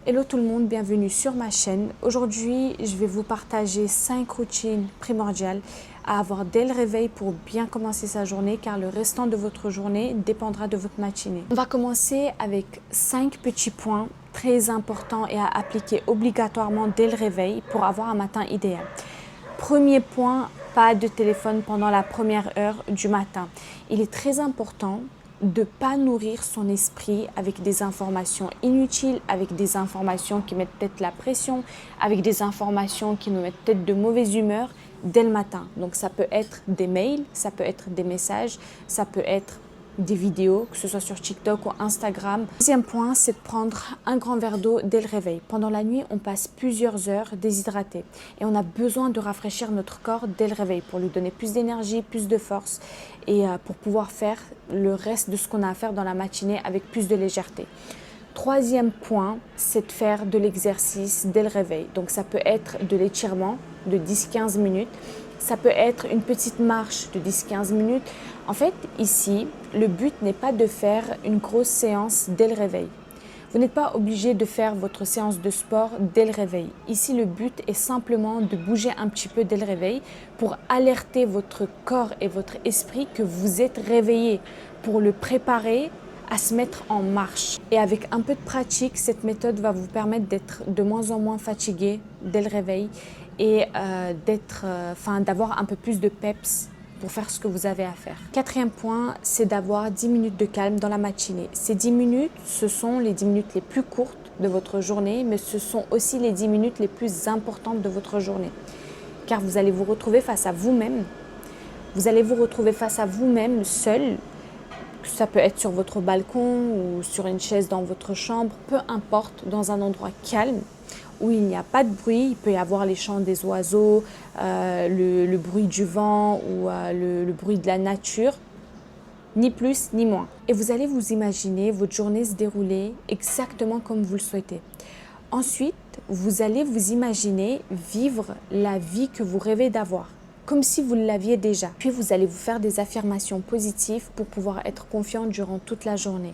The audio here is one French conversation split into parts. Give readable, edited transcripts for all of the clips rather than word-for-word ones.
Hello tout le monde, bienvenue sur ma chaîne. Aujourd'hui, je vais vous partager 5 routines primordiales à avoir dès le réveil pour bien commencer sa journée car le restant de votre journée dépendra de votre matinée. On va commencer avec 5 petits points très importants et à appliquer obligatoirement dès le réveil pour avoir un matin idéal. Premier point, pas de téléphone pendant la première heure du matin. Il est très important de ne pas nourrir son esprit avec des informations inutiles, avec des informations qui mettent peut-être la pression, avec des informations qui nous mettent peut-être de mauvaise humeur dès le matin. Donc ça peut être des mails, ça peut être des messages, ça peut être des vidéos, que ce soit sur TikTok ou Instagram. Deuxième point, c'est de prendre un grand verre d'eau dès le réveil. Pendant la nuit, on passe plusieurs heures déshydraté et on a besoin de rafraîchir notre corps dès le réveil pour lui donner plus d'énergie, plus de force et pour pouvoir faire le reste de ce qu'on a à faire dans la matinée avec plus de légèreté. Troisième point, c'est de faire de l'exercice dès le réveil. Donc ça peut être de l'étirement de 10-15 minutes. Ça peut être une petite marche de 10-15 minutes. En fait, ici, le but n'est pas de faire une grosse séance dès le réveil. Vous n'êtes pas obligé de faire votre séance de sport dès le réveil. Ici, le but est simplement de bouger un petit peu dès le réveil pour alerter votre corps et votre esprit que vous êtes réveillé, pour le préparer à se mettre en marche. Et avec un peu de pratique, cette méthode va vous permettre d'être de moins en moins fatigué dès le réveil et d'avoir un peu plus de peps pour faire ce que vous avez à faire. Quatrième point, c'est d'avoir 10 minutes de calme dans la matinée. Ces 10 minutes, ce sont les 10 minutes les plus courtes de votre journée, mais ce sont aussi les 10 minutes les plus importantes de votre journée. Car vous allez vous retrouver face à vous-même. Vous allez vous retrouver face à vous-même seul. Ça peut être sur votre balcon ou sur une chaise dans votre chambre, peu importe, dans un endroit calme où il n'y a pas de bruit. Il peut y avoir les chants des oiseaux, le bruit du vent ou le bruit de la nature, ni plus ni moins. Et vous allez vous imaginer votre journée se dérouler exactement comme vous le souhaitez. Ensuite, vous allez vous imaginer vivre la vie que vous rêvez d'avoir, comme si vous l'aviez déjà. Puis vous allez vous faire des affirmations positives pour pouvoir être confiant durant toute la journée.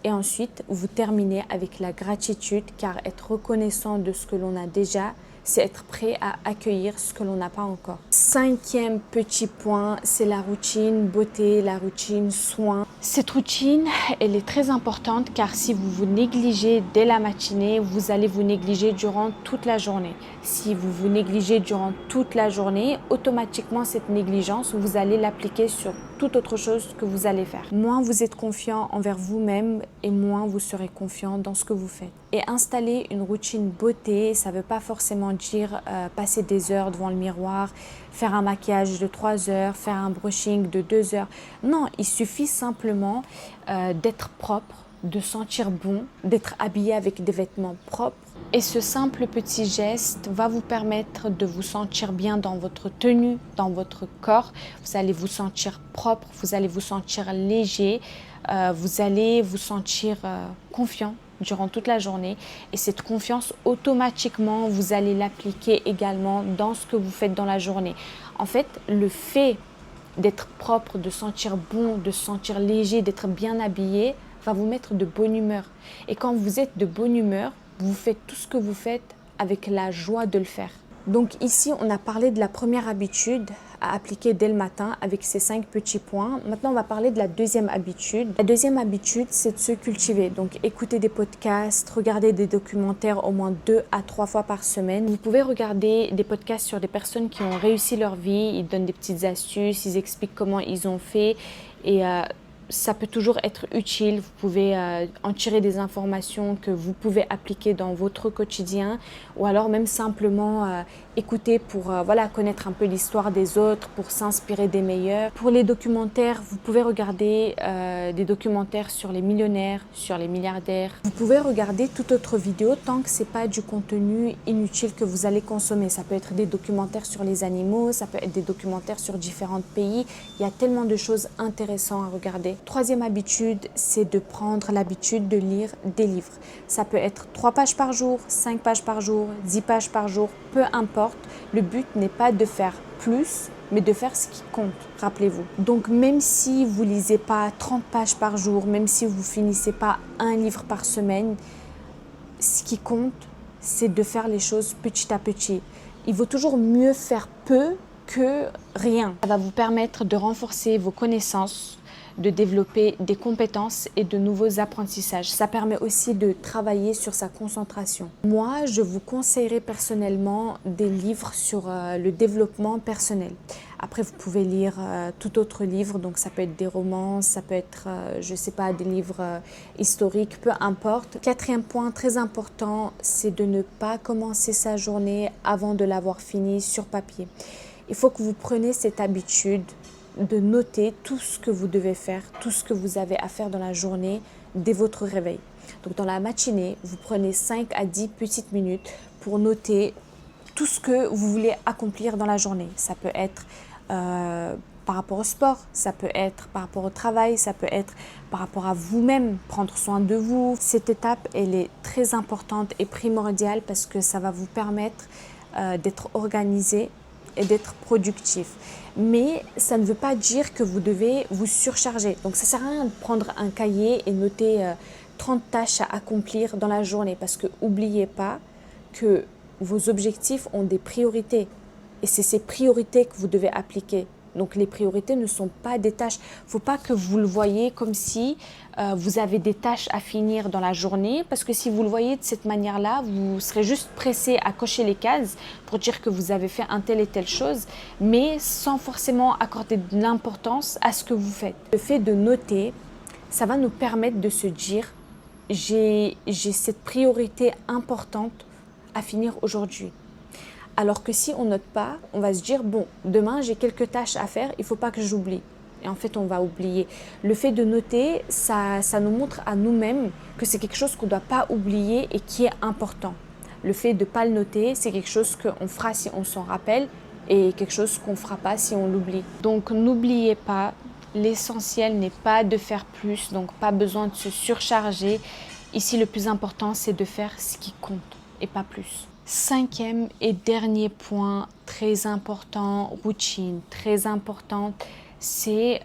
Et ensuite, vous terminez avec la gratitude, car être reconnaissant de ce que l'on a déjà, c'est être prêt à accueillir ce que l'on n'a pas encore. Cinquième petit point, c'est la routine beauté, la routine soin. Cette routine, elle est très importante car si vous vous négligez dès la matinée, vous allez vous négliger durant toute la journée. Si vous vous négligez durant toute la journée, automatiquement cette négligence, vous allez l'appliquer sur toute autre chose que vous allez faire. Moins vous êtes confiant envers vous-même et moins vous serez confiant dans ce que vous faites. Et installer une routine beauté, ça ne veut pas forcément dire passer des heures devant le miroir, faire un maquillage de 3 heures, faire un brushing de 2 heures. Non, il suffit simplement d'être propre, de sentir bon, d'être habillé avec des vêtements propres. Et ce simple petit geste va vous permettre de vous sentir bien dans votre tenue, dans votre corps. Vous allez vous sentir propre, vous allez vous sentir léger, vous allez vous sentir confiant durant toute la journée. Et cette confiance, automatiquement, vous allez l'appliquer également dans ce que vous faites dans la journée. En fait, le fait d'être propre, de sentir bon, de se sentir léger, d'être bien habillé, va vous mettre de bonne humeur. Et quand vous êtes de bonne humeur, vous faites tout ce que vous faites avec la joie de le faire. Donc ici, on a parlé de la première habitude à appliquer dès le matin avec ces 5 petits points. Maintenant, on va parler de la deuxième habitude. La deuxième habitude, c'est de se cultiver. Donc écouter des podcasts, regarder des documentaires au moins 2 à 3 fois par semaine. Vous pouvez regarder des podcasts sur des personnes qui ont réussi leur vie. Ils donnent des petites astuces, ils expliquent comment ils ont fait et ça peut toujours être utile. Vous pouvez en tirer des informations que vous pouvez appliquer dans votre quotidien ou alors même simplement écouter pour connaître un peu l'histoire des autres, pour s'inspirer des meilleurs. Pour les documentaires, vous pouvez regarder des documentaires sur les millionnaires, sur les milliardaires. Vous pouvez regarder toute autre vidéo tant que ce n'est pas du contenu inutile que vous allez consommer. Ça peut être des documentaires sur les animaux, ça peut être des documentaires sur différents pays. Il y a tellement de choses intéressantes à regarder. Troisième habitude, c'est de prendre l'habitude de lire des livres. Ça peut être 3 pages par jour, 5 pages par jour, 10 pages par jour, peu importe. Le but n'est pas de faire plus, mais de faire ce qui compte, rappelez-vous. Donc même si vous lisez pas 30 pages par jour, même si vous finissez pas un livre par semaine, ce qui compte, c'est de faire les choses petit à petit. Il vaut toujours mieux faire peu que rien. Ça va vous permettre de renforcer vos connaissances, de développer des compétences et de nouveaux apprentissages. Ça permet aussi de travailler sur sa concentration. Moi, je vous conseillerais personnellement des livres sur le développement personnel. Après, vous pouvez lire tout autre livre, donc ça peut être des romans, ça peut être, je ne sais pas, des livres historiques, peu importe. Quatrième point très important, c'est de ne pas commencer sa journée avant de l'avoir finie sur papier. Il faut que vous preniez cette habitude de noter tout ce que vous devez faire, tout ce que vous avez à faire dans la journée dès votre réveil. Donc dans la matinée, vous prenez 5 à 10 petites minutes pour noter tout ce que vous voulez accomplir dans la journée. Ça peut être par rapport au sport, ça peut être par rapport au travail, ça peut être par rapport à vous-même, prendre soin de vous. Cette étape, elle est très importante et primordiale parce que ça va vous permettre d'être organisé et d'être productif. Mais ça ne veut pas dire que vous devez vous surcharger. Donc ça ne sert à rien de prendre un cahier et noter 30 tâches à accomplir dans la journée parce que n'oubliez pas que vos objectifs ont des priorités et c'est ces priorités que vous devez appliquer. Donc les priorités ne sont pas des tâches. Il ne faut pas que vous le voyez comme si vous avez des tâches à finir dans la journée parce que si vous le voyez de cette manière-là, vous serez juste pressé à cocher les cases pour dire que vous avez fait un tel et telle chose, mais sans forcément accorder de l'importance à ce que vous faites. Le fait de noter, ça va nous permettre de se dire j'ai cette priorité importante à finir aujourd'hui. Alors que si on note pas, on va se dire bon, demain j'ai quelques tâches à faire, il faut pas que j'oublie. Et en fait, on va oublier. Le fait de noter, ça nous montre à nous-mêmes que c'est quelque chose qu'on ne doit pas oublier et qui est important. Le fait de ne pas le noter, c'est quelque chose qu'on fera si on s'en rappelle et quelque chose qu'on ne fera pas si on l'oublie. Donc n'oubliez pas, l'essentiel n'est pas de faire plus, donc pas besoin de se surcharger. Ici, le plus important, c'est de faire ce qui compte et pas plus. Cinquième et dernier point, très important, routine, très importante, c'est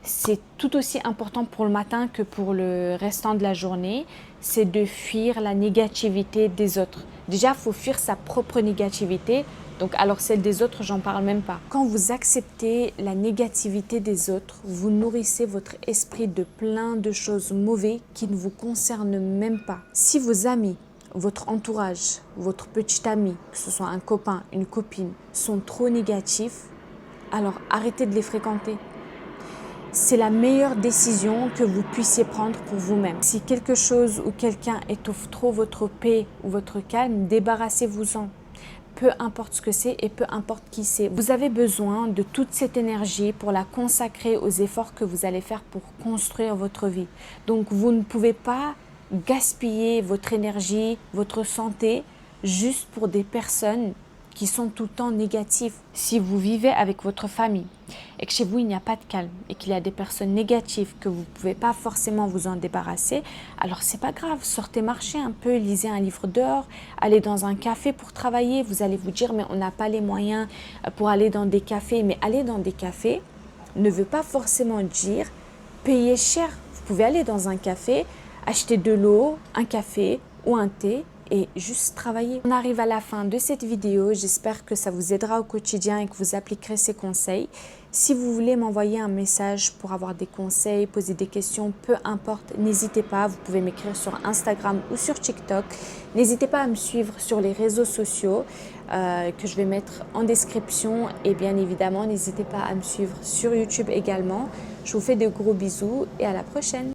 c'est tout aussi important pour le matin que pour le restant de la journée, c'est de fuir la négativité des autres. Déjà, il faut fuir sa propre négativité, donc alors celle des autres, j'en parle même pas. Quand vous acceptez la négativité des autres, vous nourrissez votre esprit de plein de choses mauvaises qui ne vous concernent même pas. Si vos amis, votre entourage, votre petit ami, que ce soit un copain, une copine, sont trop négatifs, alors arrêtez de les fréquenter. C'est la meilleure décision que vous puissiez prendre pour vous-même. Si quelque chose ou quelqu'un étouffe trop votre paix ou votre calme, débarrassez-vous-en. Peu importe ce que c'est et peu importe qui c'est. Vous avez besoin de toute cette énergie pour la consacrer aux efforts que vous allez faire pour construire votre vie. Donc vous ne pouvez pas gaspiller votre énergie, votre santé, juste pour des personnes qui sont tout le temps négatives. Si vous vivez avec votre famille et que chez vous il n'y a pas de calme et qu'il y a des personnes négatives que vous ne pouvez pas forcément vous en débarrasser, alors c'est pas grave, sortez marcher un peu, lisez un livre dehors, allez dans un café pour travailler. Vous allez vous dire mais on n'a pas les moyens pour aller dans des cafés, mais aller dans des cafés ne veut pas forcément dire payer cher. Vous pouvez aller dans un café, acheter de l'eau, un café ou un thé et juste travailler. On arrive à la fin de cette vidéo. J'espère que ça vous aidera au quotidien et que vous appliquerez ces conseils. Si vous voulez m'envoyer un message pour avoir des conseils, poser des questions, peu importe, n'hésitez pas. Vous pouvez m'écrire sur Instagram ou sur TikTok. N'hésitez pas à me suivre sur les réseaux sociaux que je vais mettre en description. Et bien évidemment, n'hésitez pas à me suivre sur YouTube également. Je vous fais de gros bisous et à la prochaine.